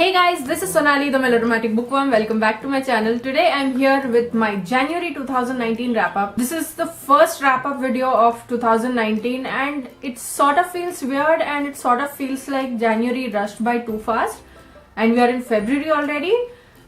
Hey guys, this is Sonali, the Melodramatic Bookworm. Welcome back to my channel. Today I'm here with my January 2019 wrap-up. This is the first wrap-up video of 2019 and it sort of feels weird and it sort of feels like January rushed by too fast and we are in February already.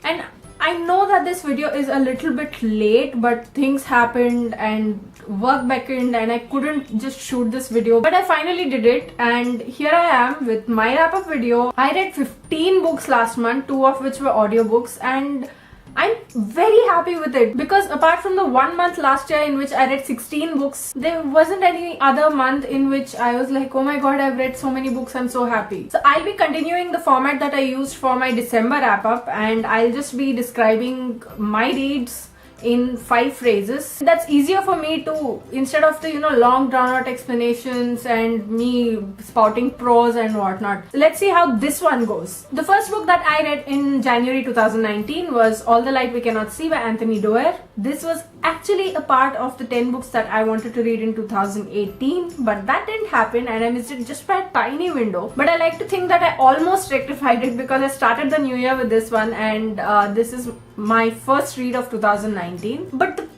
And I know that this video is a little bit late, but things happened and work beckoned and I couldn't just shoot this video, but I finally did it and here I am with my wrap-up video. I read 15 books last month, 2 of which were audiobooks, and I'm very happy with it because apart from the 1 month last year in which I read 16 books, there wasn't any other month in which I was like, oh my god, I've read so many books, I'm so happy. So I'll be continuing the format that I used for my December wrap-up and I'll just be describing my reads in 5 phrases. That's easier for me to, instead of the long drawn out explanations and me spouting prose and whatnot. So let's see how this one goes. The first book that I read in January 2019 was All the Light We Cannot See by Anthony Doerr. This was actually a part of the 10 books that I wanted to read in 2018, but that didn't happen and I missed it just by a tiny window. But I like to think that I almost rectified it because I started the new year with this one and this is my first read of 2019. But the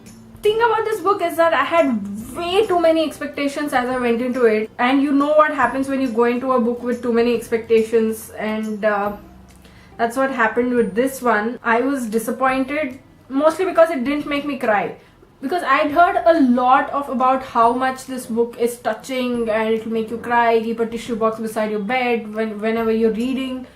thing about this book is that I had way too many expectations as I went into it, and you know what happens when you go into a book with too many expectations, and that's what happened with this one. I was disappointed mostly because it didn't make me cry, because I'd heard a lot about how much this book is touching and it'll make you cry, keep a tissue box beside your bed whenever you're reading.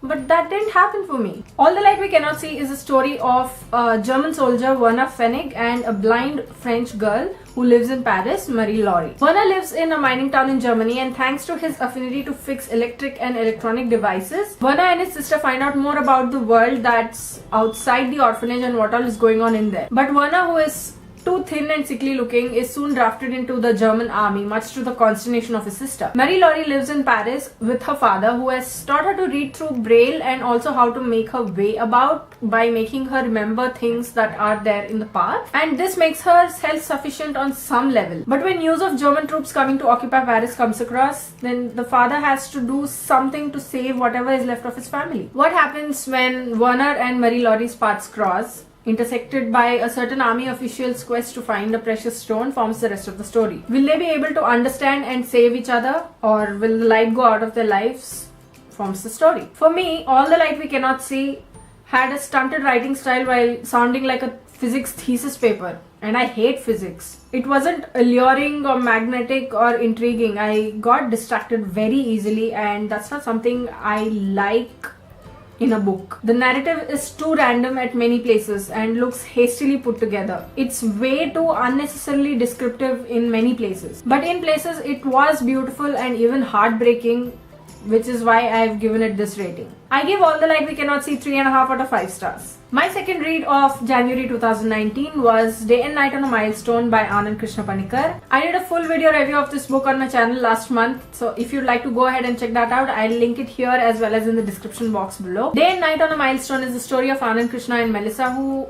But that didn't happen for me. All the Light We Cannot See is a story of a German soldier, Werner Pfennig, and a blind French girl who lives in Paris, Marie-Laurie. Werner lives in a mining town in Germany, and thanks to his affinity to fix electric and electronic devices, Werner and his sister find out more about the world that's outside the orphanage and what all is going on in there. But Werner, who is too thin and sickly looking, is soon drafted into the German army, much to the consternation of his sister. Marie-Laurie lives in Paris with her father, who has taught her to read through Braille and also how to make her way about by making her remember things that are there in the past. And this makes her self-sufficient on some level. But when news of German troops coming to occupy Paris comes across, then the father has to do something to save whatever is left of his family. What happens when Werner and Marie-Laurie's paths cross, intersected by a certain army official's quest to find a precious stone, forms the rest of the story. Will they be able to understand and save each other, or will the light go out of their lives, forms the story. For me, All the Light We Cannot See had a stunted writing style while sounding like a physics thesis paper, and I hate physics. It wasn't alluring or magnetic or intriguing. I got distracted very easily, and that's not something I like in a book. The narrative is too random at many places and looks hastily put together. It's way too unnecessarily descriptive in many places. But in places it was beautiful and even heartbreaking, which is why I've given it this rating. I give All the Light We Cannot See 3.5 out of 5 stars. My second read of January 2019 was Day and Night on a Milestone by Anand Krishna Panikar. I did a full video review of this book on my channel last month, so if you'd like to go ahead and check that out, I'll link it here as well as in the description box below. Day and Night on a Milestone is the story of Anand Krishna and Melissa, who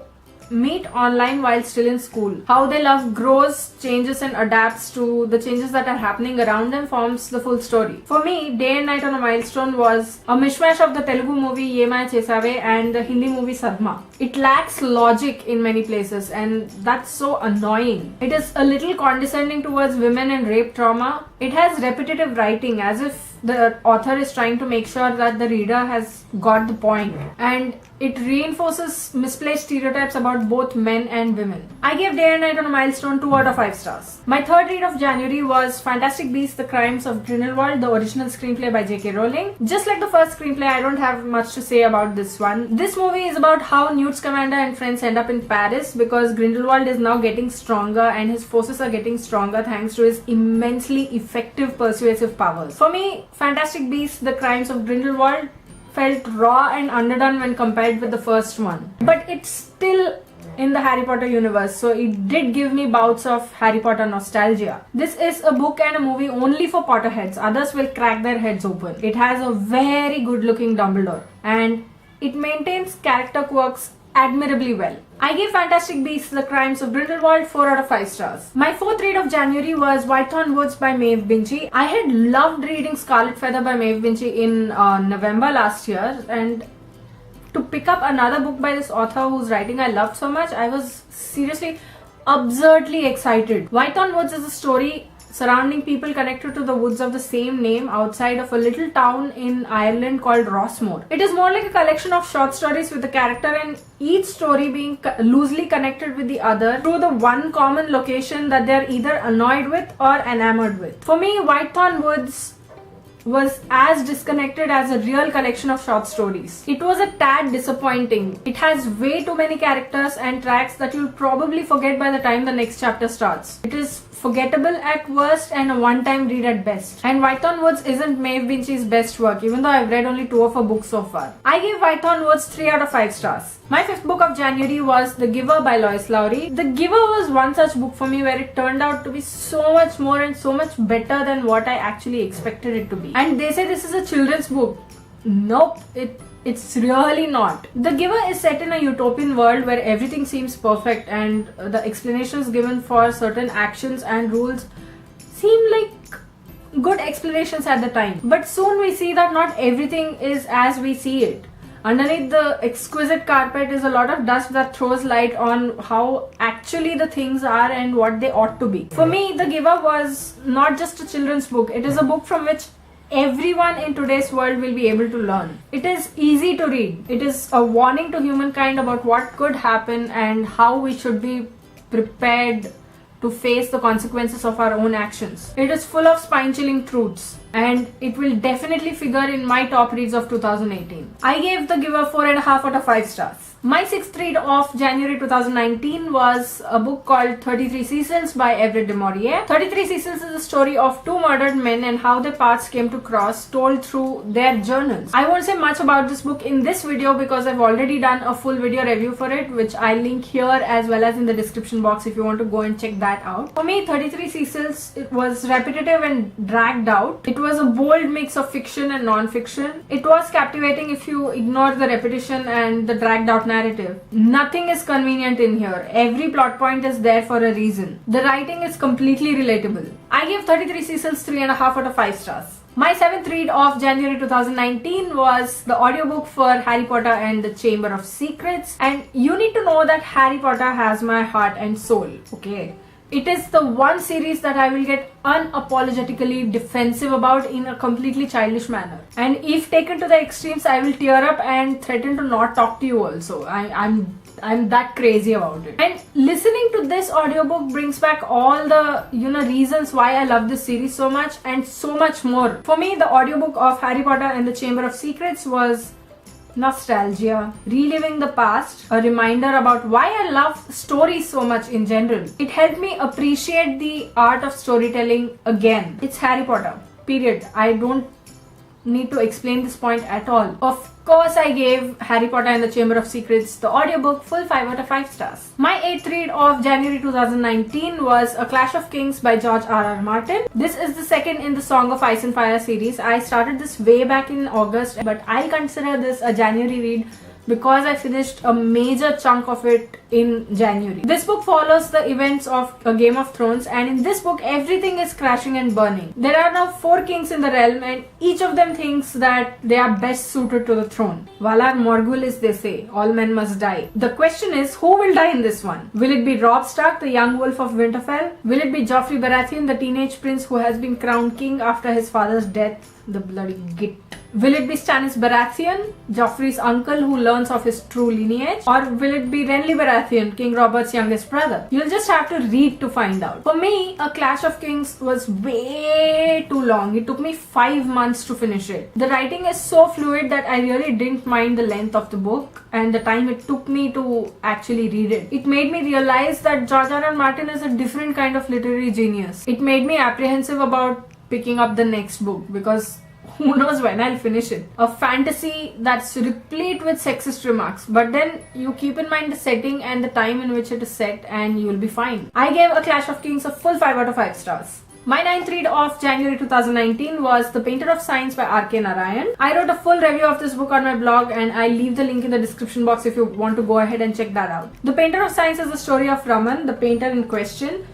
meet online while still in school. How their love grows, changes and adapts to the changes that are happening around them forms the full story. For me, Day and Night on a Milestone was a mishmash of the Telugu movie Ye Maya Chesave and the Hindi movie Sadma. It lacks logic in many places and that's so annoying. It is a little condescending towards women and rape trauma. It has repetitive writing as if the author is trying to make sure that the reader has got the point, and it reinforces misplaced stereotypes about both men and women. I gave Day and Night on a Milestone 2 out of 5 stars. My third read of January was Fantastic Beasts: The Crimes of Grindelwald, the original screenplay by J.K. Rowling. Just like the first screenplay, I don't have much to say about this one. This movie is about how Newt Scamander and friends end up in Paris because Grindelwald is now getting stronger and his forces are getting stronger thanks to his immensely effective persuasive powers. For me, Fantastic Beasts: The Crimes of Grindelwald felt raw and underdone when compared with the first one. But it's still in the Harry Potter universe, so it did give me bouts of Harry Potter nostalgia. This is a book and a movie only for Potterheads. Others will crack their heads open. It has a very good looking Dumbledore and it maintains character quirks admirably well. I gave Fantastic Beasts: The Crimes of Grindelwald 4 out of 5 stars. My fourth read of January was Whitethorn Woods by Maeve Binchy. I had loved reading Scarlet Feather by Maeve Binchy in November last year, and to pick up another book by this author whose writing I loved so much, I was seriously absurdly excited. Whitethorn Woods is a story surrounding people connected to the woods of the same name outside of a little town in Ireland called Rossmore. It is more like a collection of short stories with a character and each story being loosely connected with the other through the one common location that they are either annoyed with or enamored with. For me, Whitethorn Woods was as disconnected as a real collection of short stories. It was a tad disappointing. It has way too many characters and tracks that you'll probably forget by the time the next chapter starts. It is forgettable at worst and a one-time read at best. And Whitethorn Woods isn't Maeve Binchy's best work, even though I've read only 2 of her books so far. I gave Whitethorn Woods 3 out of 5 stars. My fifth book of January was The Giver by Lois Lowry. The Giver was one such book for me where it turned out to be so much more and so much better than what I actually expected it to be. And they say this is a children's book. Nope, it's really not. The Giver is set in a utopian world where everything seems perfect and the explanations given for certain actions and rules seem like good explanations at the time. But soon we see that not everything is as we see it. Underneath the exquisite carpet is a lot of dust that throws light on how actually the things are and what they ought to be. For me, The Giver was not just a children's book. It is a book from which everyone in today's world will be able to learn. It is easy to read. It is a warning to humankind about what could happen and how we should be prepared to face the consequences of our own actions. It is full of spine-chilling truths, and it will definitely figure in my top reads of 2018. I gave The Giver 4.5 out of 5 stars. My sixth read of January 2019 was a book called 33 Cecils by Everett de Maurier. 33 Cecils is a story of 2 murdered men and how their paths came to cross, told through their journals. I won't say much about this book in this video because I've already done a full video review for it, which I'll link here as well as in the description box if you want to go and check that out. For me, 33 Cecils, it was repetitive and dragged out. It was a bold mix of fiction and non-fiction. It was captivating if you ignore the repetition and the dragged out narrative. Nothing is convenient in here. Every plot point is there for a reason. The writing is completely relatable. I give 33 Cecils 3.5 out of 5 stars. My seventh read of January 2019 was the audiobook for Harry Potter and the Chamber of Secrets. And you need to know that Harry Potter has my heart and soul. Okay. It is the one series that I will get unapologetically defensive about in a completely childish manner. And if taken to the extremes, I will tear up and threaten to not talk to you also. I'm that crazy about it. And listening to this audiobook brings back all the reasons why I love this series so much and so much more. For me, the audiobook of Harry Potter and the Chamber of Secrets was nostalgia, reliving the past, a reminder about why I love stories so much in general. It helped me appreciate the art of storytelling again. It's Harry Potter, period. I don't need to explain this point at all. Of course, I gave Harry Potter and the Chamber of Secrets, the audiobook, full 5 out of 5 stars. My 8th read of January 2019 was A Clash of Kings by George R.R. Martin. This is the second in the Song of Ice and Fire series. I started this way back in August, but I consider this a January read because I finished a major chunk of it in January. This book follows the events of A Game of Thrones, and in this book everything is crashing and burning. There are now 4 kings in the realm and each of them thinks that they are best suited to the throne. Valar Morghulis, they say, all men must die. The question is, who will die in this one? Will it be Robb Stark, the young wolf of Winterfell? Will it be Joffrey Baratheon, the teenage prince who has been crowned king after his father's death? The bloody git. Will it be Stannis Baratheon, Joffrey's uncle who learns of his true lineage? Or will it be Renly Baratheon, King Robert's youngest brother? You'll just have to read to find out. For me, A Clash of Kings was way too long. It took me 5 months to finish it. The writing is so fluid that I really didn't mind the length of the book and the time it took me to actually read it. It made me realize that George R.R. Martin is a different kind of literary genius. It made me apprehensive about picking up the next book because who knows when I'll finish it. A fantasy that's replete with sexist remarks, but then you keep in mind the setting and the time in which it is set and you'll be fine. I gave A Clash of Kings a full 5 out of 5 stars. My ninth read of January 2019 was The Painter of Science by R.K. Narayan. I wrote a full review of this book on my blog and I'll leave the link in the description box if you want to go ahead and check that out. The Painter of Science is the story of Raman, the painter in question,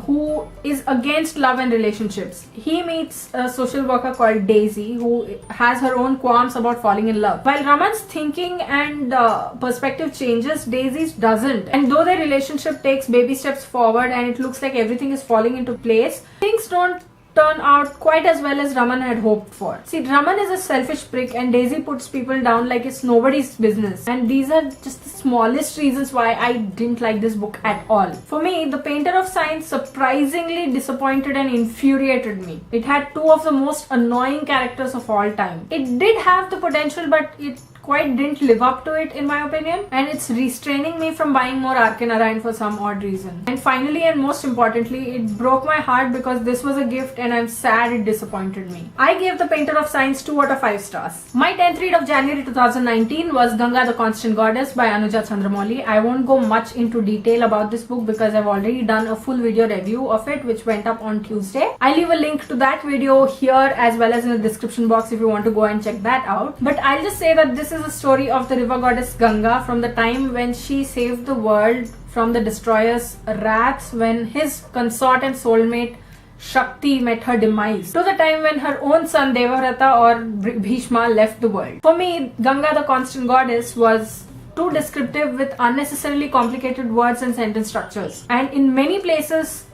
who is against love and relationships. He meets a social worker called Daisy who has her own qualms about falling in love. While Raman's thinking and perspective changes, Daisy's doesn't. And though their relationship takes baby steps forward and it looks like everything is falling into place, things don't turn out quite as well as Raman had hoped for. See, Raman is a selfish prick and Daisy puts people down like it's nobody's business. And these are just the smallest reasons why I didn't like this book at all. For me, The Painter of Science surprisingly disappointed and infuriated me. It had two of the most annoying characters of all time. It did have the potential, but it quite didn't live up to it in my opinion, and it's restraining me from buying more R.K. Narayan for some odd reason. And finally and most importantly, it broke my heart because this was a gift and I'm sad it disappointed me. I gave The Painter of Science 2 out of 5 stars. My 10th read of January 2019 was Ganga the Constant Goddess by Anuja Chandramouli. I won't go much into detail about this book because I've already done a full video review of it which went up on Tuesday. I'll leave a link to that video here as well as in the description box if you want to go and check that out. But I'll just say that this is a story of the river goddess Ganga from the time when she saved the world from the destroyer's wrath when his consort and soulmate Shakti met her demise, to the time when her own son Devavrata or Bhishma left the world. For me, Ganga the Constant Goddess was too descriptive with unnecessarily complicated words and sentence structures, and in many places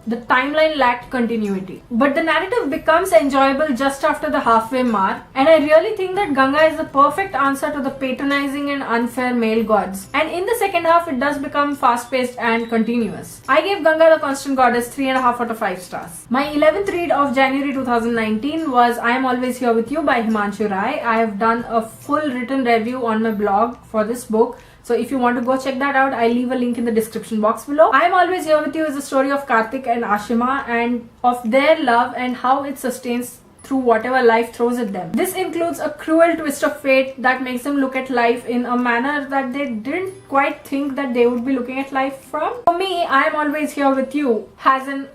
the timeline lacked continuity. But the narrative becomes enjoyable just after the halfway mark, and I really think that Ganga is the perfect answer to the patronizing and unfair male gods. And in the second half, it does become fast-paced and continuous. I gave Ganga the Constant Goddess 3.5 out of 5 stars. My 11th read of January 2019 was I Am Always Here With You by Himanshu Rai. I have done a full written review on my blog for this book. So if you want to go check that out, I'll leave a link in the description box below. I Am Always Here With You is the story of Karthik and Ashima and of their love and how it sustains through whatever life throws at them. This includes a cruel twist of fate that makes them look at life in a manner that they didn't quite think that they would be looking at life from. For me, I Am Always Here With You has an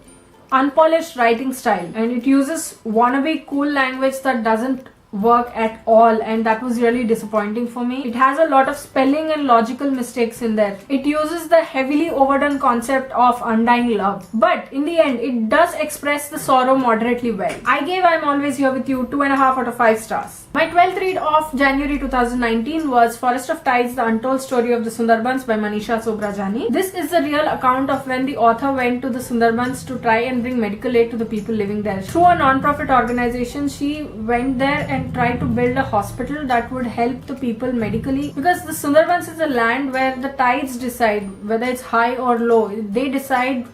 unpolished writing style and it uses wannabe cool language that doesn't work at all, and that was really disappointing for me. It has a lot of spelling and logical mistakes in there. It uses the heavily overdone concept of undying love, but in the end it does express the sorrow moderately well. I gave I'm Always Here With You 2.5 out of 5 stars. My 12th read of January 2019 was Forest of Tides, The Untold Story of the Sundarbans by Manisha Sobrajani. This is the real account of when the author went to the Sundarbans to try and bring medical aid to the people living there. Through a non-profit organization, she went there and tried to build a hospital that would help the people medically, because the Sundarbans is a land where the tides decide whether it's high or low. They decide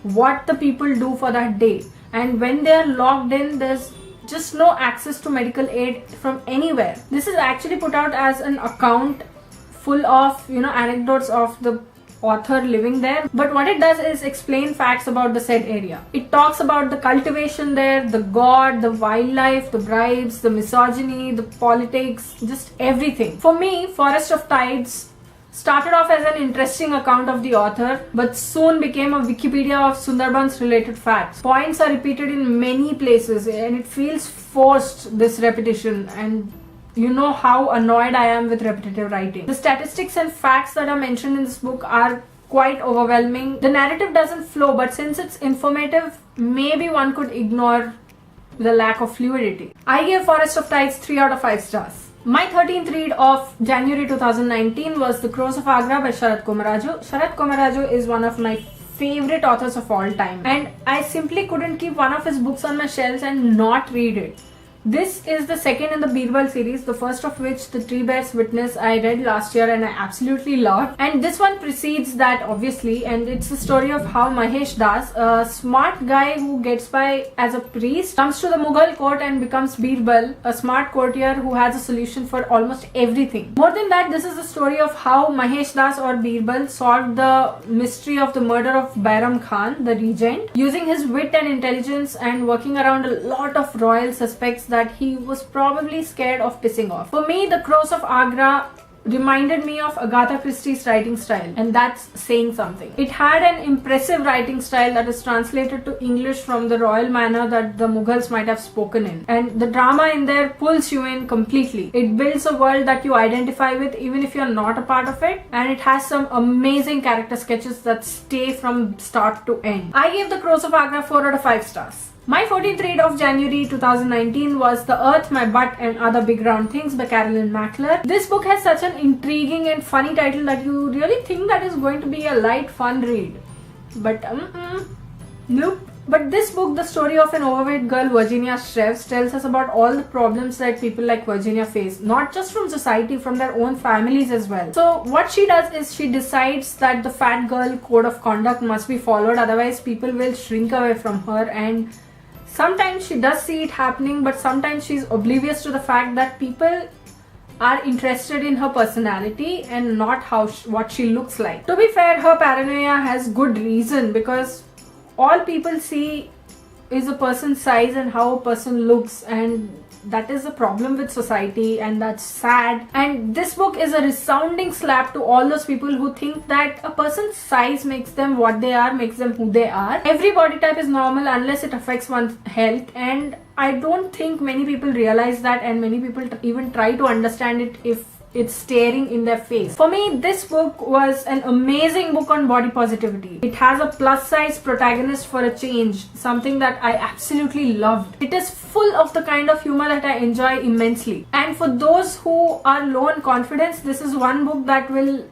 what the people do for that day, and when they are locked in, there's just no access to medical aid from anywhere. This is actually put out as an account full of anecdotes of the author living there, but what it does is explain facts about the said area. It talks about the cultivation there, the god, the wildlife, the bribes, the misogyny, the politics, just everything. For me, Forest of Tides started off as an interesting account of the author, but soon became a Wikipedia of Sundarbans related facts. Points are repeated in many places and it feels forced, this repetition, and you know how annoyed I am with repetitive writing. The statistics and facts that are mentioned in this book are quite overwhelming. The narrative doesn't flow, but since it's informative, maybe one could ignore the lack of fluidity. I gave Forest of Tides 3 out of 5 stars. My 13th read of January 2019 was The Crows of Agra by Sharat Komaraju. Sharat Komaraju is one of my favorite authors of all time, and I simply couldn't keep one of his books on my shelves and not read it. This is the second in the Birbal series, the first of which, The Three Bears Witness, I read last year and I absolutely loved. And this one precedes that obviously, and it's the story of how Mahesh Das, a smart guy who gets by as a priest, comes to the Mughal court and becomes Birbal, a smart courtier who has a solution for almost everything. More than that, this is the story of how Mahesh Das or Birbal solved the mystery of the murder of Bairam Khan, the regent, using his wit and intelligence and working around a lot of royal suspects that he was probably scared of pissing off. For me, The Crows of Agra reminded me of Agatha Christie's writing style, and that's saying something. It had an impressive writing style that is translated to English from the royal manner that the Mughals might have spoken in, and the drama in there pulls you in completely. It builds a world that you identify with even if you're not a part of it, and it has some amazing character sketches that stay from start to end. I gave The Crows of Agra 4 out of 5 stars. My 14th read of January 2019 was The Earth, My Butt and Other Big Round Things by Carolyn McClure. This book has such an intriguing and funny title that you really think that is going to be a light, fun read. But nope. But this book, the story of an overweight girl, Virginia Streves, tells us about all the problems that people like Virginia face, not just from society, from their own families as well. So what she does is she decides that the fat girl code of conduct must be followed, otherwise people will shrink away from her, and sometimes she does see it happening, but sometimes she's oblivious to the fact that people are interested in her personality and not what she looks like. To be fair, her paranoia has good reason, because all people see is a person's size and how a person looks, and that is the problem with society, and that's sad. And this book is a resounding slap to all those people who think that a person's size makes them what they are, makes them who they are. Every body type is normal unless it affects one's health, and I don't think many people realize that, and many people even try to understand it if it's staring in their face. For me, this book was an amazing book on body positivity. It has a plus size protagonist for a change, something that I absolutely loved. It is full of the kind of humor that I enjoy immensely. And for those who are low in confidence, this is one book that will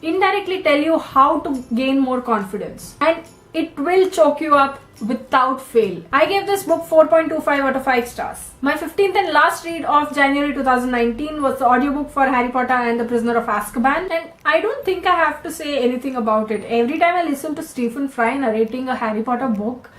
indirectly tell you how to gain more confidence. And it will choke you up without fail. I gave this book 4.25 out of 5 stars. My 15th and last read of January 2019 was the audiobook for Harry Potter and the Prisoner of Azkaban, and I don't think I have to say anything about it. Every time I listen to Stephen Fry narrating a Harry Potter book,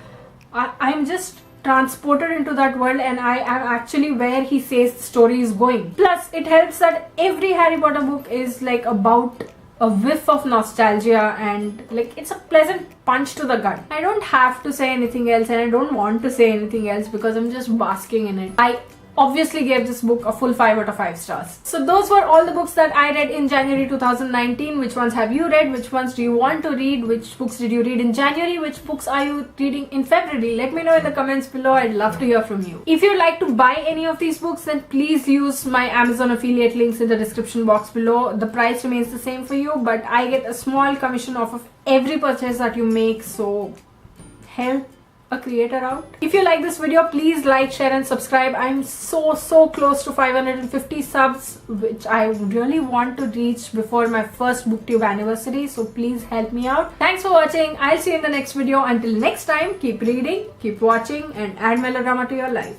I'm just transported into that world, and I am actually where he says the story is going. Plus, it helps that every Harry Potter book is like about a whiff of nostalgia, and like it's a pleasant punch to the gut. I don't have to say anything else, and I don't want to say anything else because I'm just basking in it. I obviously gave this book a full 5 out of 5 stars. So those were all the books that I read in January 2019. Which ones have you read? Which ones do you want to read? Which books did you read in January? Which books are you reading in February? Let me know in the comments below. I'd love to hear from you. If you'd like to buy any of these books, then please use my Amazon affiliate links in the description box below. The price remains the same for you, but I get a small commission off of every purchase that you make, so help a creator out. If you like this video, please like, share and subscribe. I'm so close to 550 subs, which I really want to reach before my first booktube anniversary, so please help me out. Thanks for watching. I'll see you in the next video. Until next time, keep reading, keep watching, and add melodrama to your life.